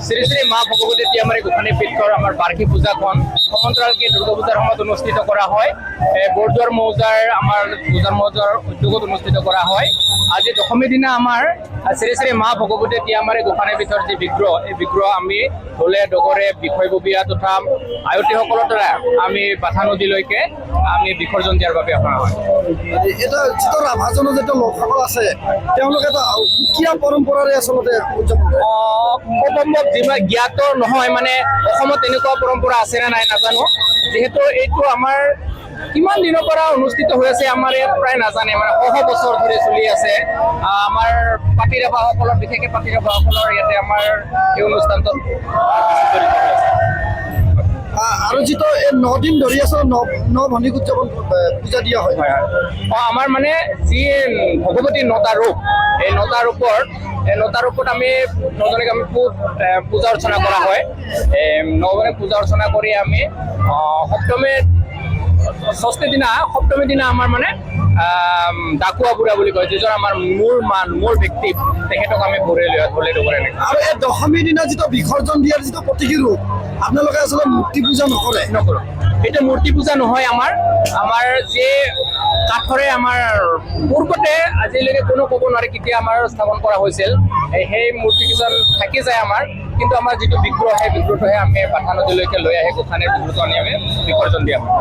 শ্ৰী শ্ৰী মা ভগবতী তিয়ামাৰী গোসানী পীঠৰ আমাৰ বাৰ্ষিক পূজাখন সমান্তৰালকে দুৰ্গা পূজাৰ সময়ত অনুষ্ঠিত কৰা হয়। বৰদুৱাৰ মৌজাৰ আমাৰ পূজাৰ মৌজাৰ উদ্যোগত অনুষ্ঠিত কৰা হয়। আজি দশমী দিনা আমাৰ শ্ৰী শ্ৰী মা ভগৱতী তিয়ামাৰী গোসানী পীঠৰ যি বিগ্ৰহ, এই বিগ্ৰহ আমি ঢোলে ডগৰে বিষয়ববীয়া তথা আয়তীসকলৰ দ্বাৰা আমি বাথা নদীলৈকে আমি বিসৰ্জন দিয়াৰ বাবে অনা হয়। এটা যিটো ৰাভা জনজাতীয় লোকসকল আছে তেওঁলোকে এটা কিয় পৰম্পৰাৰে আচলতে উদযাপন কৰে? সম্ভৱ যিমান জ্ঞাত নহয়, মানে অসমত তেনেকুৱা পৰম্পৰা আছে নে নাই নাজানো। যিহেতু এইটো আমাৰ কিমান দিনৰ পৰা অনুষ্ঠিত হৈ আছে আমাৰ ইয়াত প্ৰায় নাজানে, মানে শহ বছৰ ধৰি চলি আছে। আমাৰ পাতি ৰাভাসকলৰ, বিশেষকৈ পাতি ৰাভাসকলৰ ইয়াতে আমাৰ এই অনুষ্ঠানটোত জড়িত হৈ আছে। আৰু যিটো এই 9 দিন ধৰি আছে ন ভনীক উদযাপন পূজা দিয়া হয়। আমাৰ মানে যি ভগৱতী 9টা ৰূপ, এই 9টা ৰূপত আমি 9জনীক আমি খুব পূজা অৰ্চনা কৰা হয়। 9জনীক পূজা অৰ্চনা কৰি আমি ষষ্ঠী দিনা আমাৰ মানে ডাকুৱা বুঢ়া বুলি কয়, যিজন আমাৰ মূল ব্যক্তি, তেখেতক আমি ঢোলে ডগৰে এনেকৈ। আৰু এই দশমীৰ দিনা যিটো বিসৰ্জন দিয়াৰ যিটো প্ৰতীকী ৰূপ, আপোনালোকে আচলতে মূৰ্তি পূজা নকৰোঁ। এইটো মূৰ্তি পূজা নহয়। আমাৰ যি কাঠৰে আমাৰ পূৰ্বতে আজিলৈকে কোনো ক'ব নোৱাৰে কেতিয়া আমাৰ স্থাপন কৰা হৈছিল, সেই মূৰ্তি কিছুমান থাকি যায় আমাৰ। কিন্তু আমাৰ যিটো বিগ্ৰহ, সেই বিগ্ৰহটোহে আমি বাথা নদীলৈকে লৈ আহি গোসানীৰ বিগ্ৰহটো আনি আমি বিসৰ্জন দিয়া হয়।